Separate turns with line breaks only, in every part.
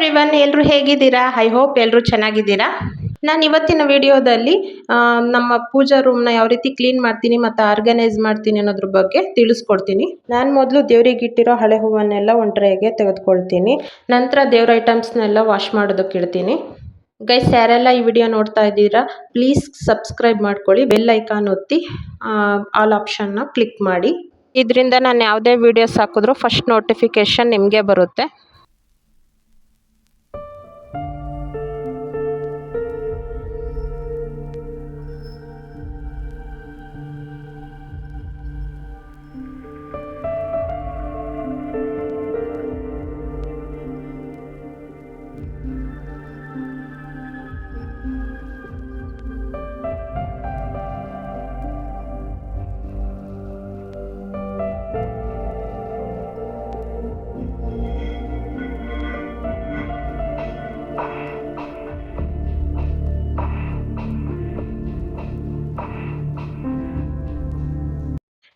Everyone, ಎಲ್ಲರೂ ಹೇಗಿದ್ದೀರಾ? I hope ಎಲ್ಲರೂ ಚೆನ್ನಾಗಿದ್ದೀರಾ. ನಾನು ಇವತ್ತಿನ ವಿಡಿಯೋದಲ್ಲಿ ನಮ್ಮ ಪೂಜಾ ರೂಮ್ನ ಯಾವ ರೀತಿ ಕ್ಲೀನ್ ಮಾಡ್ತೀನಿ ಮತ್ತು ಆರ್ಗನೈಸ್ ಮಾಡ್ತೀನಿ ಅನ್ನೋದ್ರ ಬಗ್ಗೆ ತಿಳಿಸ್ಕೊಡ್ತೀನಿ. ನಾನು ಮೊದಲು ದೇವ್ರಿಗೆ ಇಟ್ಟಿರೋ ಹಳೆ ಹೂವನ್ನೆಲ್ಲ ಒಂದು ಟ್ರೇಗೆ ತೆಗೆದುಕೊಳ್ತೀನಿ. ನಂತರ ದೇವ್ರ ಐಟಮ್ಸ್ನೆಲ್ಲ ವಾಶ್ ಮಾಡೋದಕ್ಕೆ ಇಡ್ತೀನಿ. ಗೈಸ್, ಯಾರೆಲ್ಲ ಈ ವಿಡಿಯೋ ನೋಡ್ತಾ ಇದ್ದೀರಾ, ಪ್ಲೀಸ್ ಸಬ್ಸ್ಕ್ರೈಬ್ ಮಾಡ್ಕೊಳ್ಳಿ, ಬೆಲ್ ಐಕಾನ್ ಒತ್ತಿ ಆಲ್ ಆಪ್ಷನ್ನ ಕ್ಲಿಕ್ ಮಾಡಿ. ಇದರಿಂದ ನಾನು ಯಾವುದೇ ವಿಡಿಯೋಸ್ ಹಾಕಿದ್ರೂ ಫಸ್ಟ್ ನೋಟಿಫಿಕೇಶನ್ ನಿಮಗೆ ಬರುತ್ತೆ.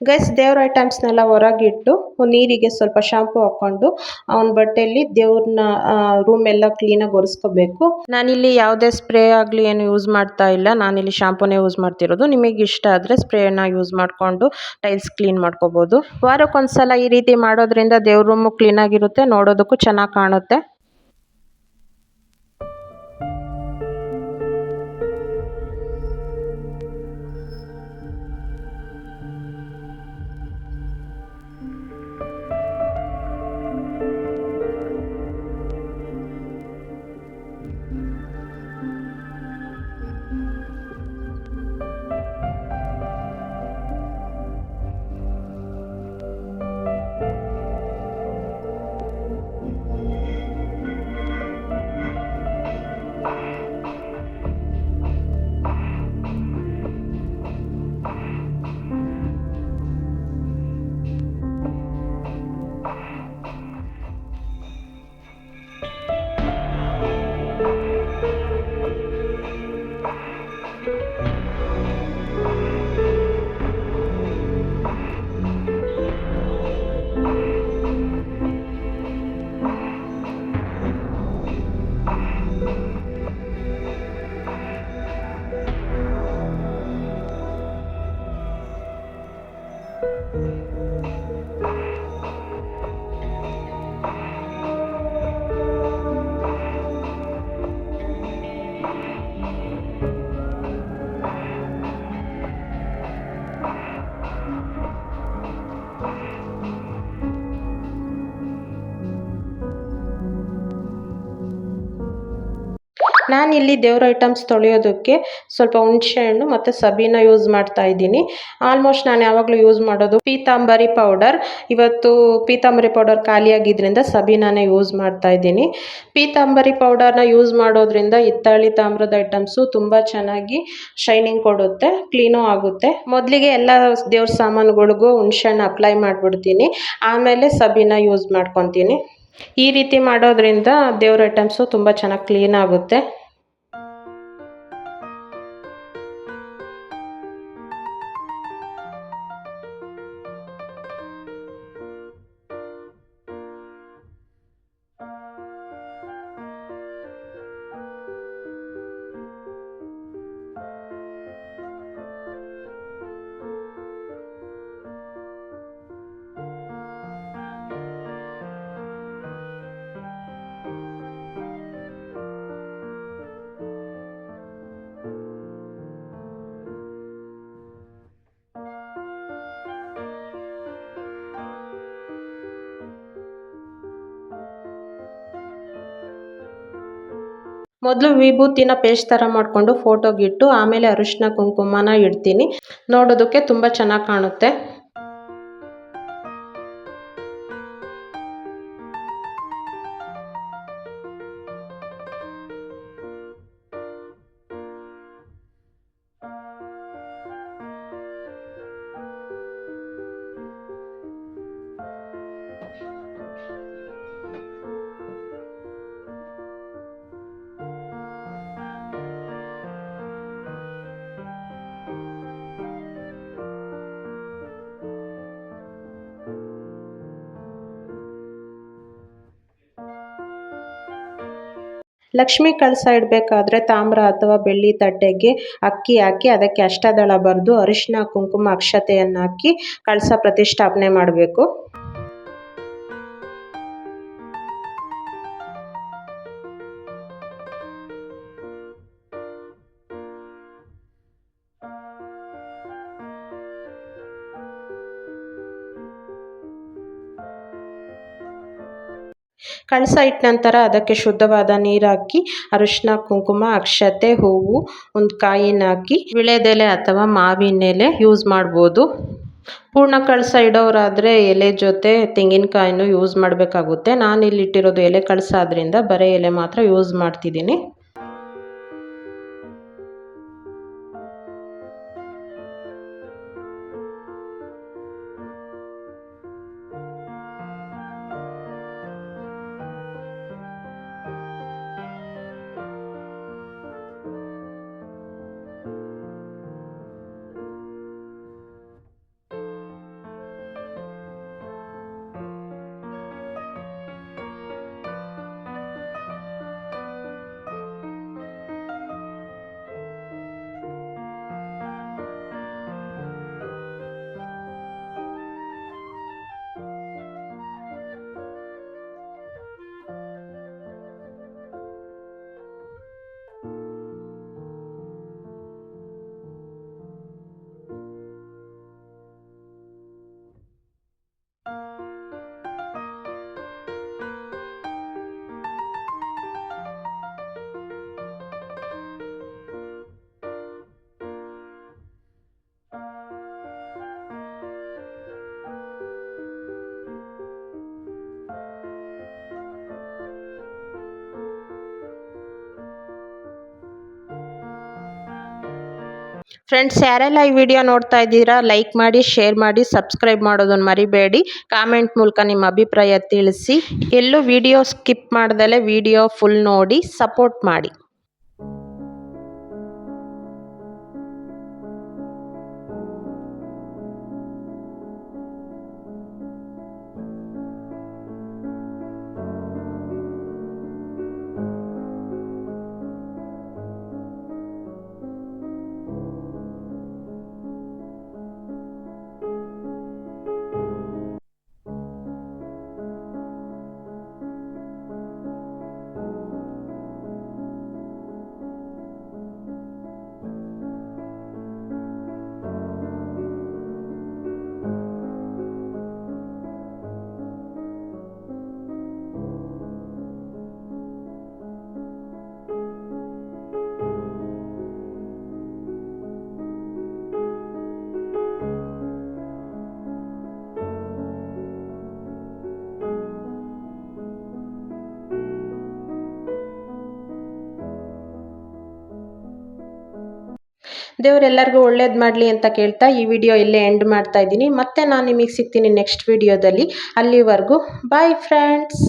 ಗೈಸ್, ದೇವ್ರ ಐಟಮ್ಸ್ನೆಲ್ಲ ಹೊರಗಿಟ್ಟು ನೀರಿಗೆ ಸ್ವಲ್ಪ ಶಾಂಪು ಹಾಕ್ಕೊಂಡು ಅವನ ಬಟ್ಟೆಯಲ್ಲಿ ದೇವ್ರನ್ನ ರೂಮ್ ಎಲ್ಲ ಕ್ಲೀನಾಗಿ ಒರೆಸ್ಕೋಬೇಕು. ನಾನಿಲ್ಲಿ ಯಾವುದೇ ಸ್ಪ್ರೇ ಆಗಲಿ ಏನು ಯೂಸ್ ಮಾಡ್ತಾ ಇಲ್ಲ. ನಾನಿಲ್ಲಿ ಶಾಂಪೂನೇ ಯೂಸ್ ಮಾಡ್ತಿರೋದು. ನಿಮಗೆ ಇಷ್ಟ ಆದರೆ ಸ್ಪ್ರೇನ ಯೂಸ್ ಮಾಡಿಕೊಂಡು ಟೈಲ್ಸ್ ಕ್ಲೀನ್ ಮಾಡ್ಕೋಬೋದು. ವಾರಕ್ಕೊಂದ್ಸಲ ಈ ರೀತಿ ಮಾಡೋದ್ರಿಂದ ದೇವ್ರ ರೂಮು ಕ್ಲೀನಾಗಿರುತ್ತೆ, ನೋಡೋದಕ್ಕೂ ಚೆನ್ನಾಗಿ ಕಾಣುತ್ತೆ. ನಾನಿಲ್ಲಿ ದೇವ್ರ ಐಟಮ್ಸ್ ತೊಳೆಯೋದಕ್ಕೆ ಸ್ವಲ್ಪ ಹುಣಸೆ ಹಣ್ಣು ಮತ್ತು ಸಬೀನ ಯೂಸ್ ಮಾಡ್ತಾ ಇದ್ದೀನಿ. ಆಲ್ಮೋಸ್ಟ್ ನಾನು ಯಾವಾಗಲೂ ಯೂಸ್ ಮಾಡೋದು ಪೀತಾಂಬರಿ ಪೌಡರ್. ಇವತ್ತು ಪೀತಾಂಬರಿ ಪೌಡರ್ ಖಾಲಿಯಾಗಿದ್ದರಿಂದ ಸಬೀನಾನೇ ಯೂಸ್ ಮಾಡ್ತಾ ಇದ್ದೀನಿ. ಪೀತಾಂಬರಿ ಪೌಡರ್ನ ಯೂಸ್ ಮಾಡೋದ್ರಿಂದ ಹಿತ್ತಾಳಿ ತಾಮ್ರದ ಐಟಮ್ಸು ತುಂಬ ಚೆನ್ನಾಗಿ ಶೈನಿಂಗ್ ಕೊಡುತ್ತೆ, ಕ್ಲೀನೂ ಆಗುತ್ತೆ. ಮೊದಲಿಗೆ ಎಲ್ಲ ದೇವ್ರ ಸಾಮಾನುಗಳಿಗೂ ಹುಣಸೆ ಹಣ್ಣು ಅಪ್ಲೈ ಮಾಡಿಬಿಡ್ತೀನಿ, ಆಮೇಲೆ ಸಬೀನ ಯೂಸ್ ಮಾಡ್ಕೊತೀನಿ. ಈ ರೀತಿ ಮಾಡೋದ್ರಿಂದ ದೇವ್ರ ಐಟಮ್ಸು ತುಂಬ ಚೆನ್ನಾಗಿ ಕ್ಲೀನ್ ಆಗುತ್ತೆ. ಮೊದಲು ವಿಭೂತಿನ ಪೇಸ್ಟ್ ಥರ ಮಾಡಿಕೊಂಡು ಫೋಟೋಗಿಟ್ಟು ಆಮೇಲೆ ಅರಿಶಿನ ಕುಂಕುಮನ ಇಡ್ತೀನಿ. ನೋಡೋದಕ್ಕೆ ತುಂಬ ಚೆನ್ನಾಗಿ ಕಾಣುತ್ತೆ. ಲಕ್ಷ್ಮಿ ಕಳಸ ಇಡಬೇಕಾದ್ರೆ ತಾಮ್ರ ಅಥವಾ ಬೆಳ್ಳಿ ತಟ್ಟೆಗೆ ಅಕ್ಕಿ ಹಾಕಿ ಅದಕ್ಕೆ ಅಷ್ಟದಳ ಬರೆದು ಅರಿಶಿನ ಕುಂಕುಮ ಅಕ್ಷತೆಯನ್ನು ಹಾಕಿ ಕಳಸ ಪ್ರತಿಷ್ಠಾಪನೆ ಮಾಡಬೇಕು. ಕಳಸ ಇಟ್ಟ ನಂತರ ಅದಕ್ಕೆ ಶುದ್ಧವಾದ ನೀರು ಹಾಕಿ ಅರಿಶಿನ ಕುಂಕುಮ ಅಕ್ಷತೆ ಹೂವು ಒಂದು ಕಾಯಿನ ಹಾಕಿ ವಿಳೆದೆಲೆ ಅಥವಾ ಮಾವಿನ ಎಲೆ ಯೂಸ್ ಮಾಡ್ಬೋದು. ಪೂರ್ಣ ಕಳಸ ಇಡೋರಾದರೆ ಎಲೆ ಜೊತೆ ತೆಂಗಿನಕಾಯಿನೂ ಯೂಸ್ ಮಾಡಬೇಕಾಗುತ್ತೆ. ನಾನು ಇಲ್ಲಿ ಇಟ್ಟಿರೋದು ಎಲೆ ಕಳಸ ಆದ್ರಿಂದ ಬರೀ ಎಲೆ ಮಾತ್ರ ಯೂಸ್ ಮಾಡ್ತಿದ್ದೀನಿ. ಫ್ರೆಂಡ್ಸ್, ಯಾರೆಲ್ಲ ಈ ವಿಡಿಯೋ ನೋಡ್ತಾ ಇದ್ದೀರಾ ಲೈಕ್ ಮಾಡಿ, ಶೇರ್ ಮಾಡಿ, ಸಬ್ಸ್ಕ್ರೈಬ್ ಮಾಡೋದನ್ನು ಮರಿಬೇಡಿ. ಕಾಮೆಂಟ್ ಮೂಲಕ ನಿಮ್ಮ ಅಭಿಪ್ರಾಯ ತಿಳಿಸಿ. ಎಲ್ಲೂ ವಿಡಿಯೋ ಸ್ಕಿಪ್ ಮಾಡ್ದಲೇ ವಿಡಿಯೋ ಫುಲ್ ನೋಡಿ ಸಪೋರ್ಟ್ ಮಾಡಿ. ದೇವರೆಲ್ಲರಿಗೂ ಒಳ್ಳೇದು ಮಾಡಲಿ ಅಂತ ಕೇಳ್ತಾ ಈ ವಿಡಿಯೋ ಇಲ್ಲೇ ಎಂಡ್ ಮಾಡ್ತಾ ಇದ್ದೀನಿ. ಮತ್ತೆ ನಾನು ನಿಮಗೆ ಸಿಗ್ತೀನಿ ನೆಕ್ಸ್ಟ್ ವಿಡಿಯೋದಲ್ಲಿ. ಅಲ್ಲಿವರೆಗೂ ಬಾಯ್ ಫ್ರೆಂಡ್ಸ್.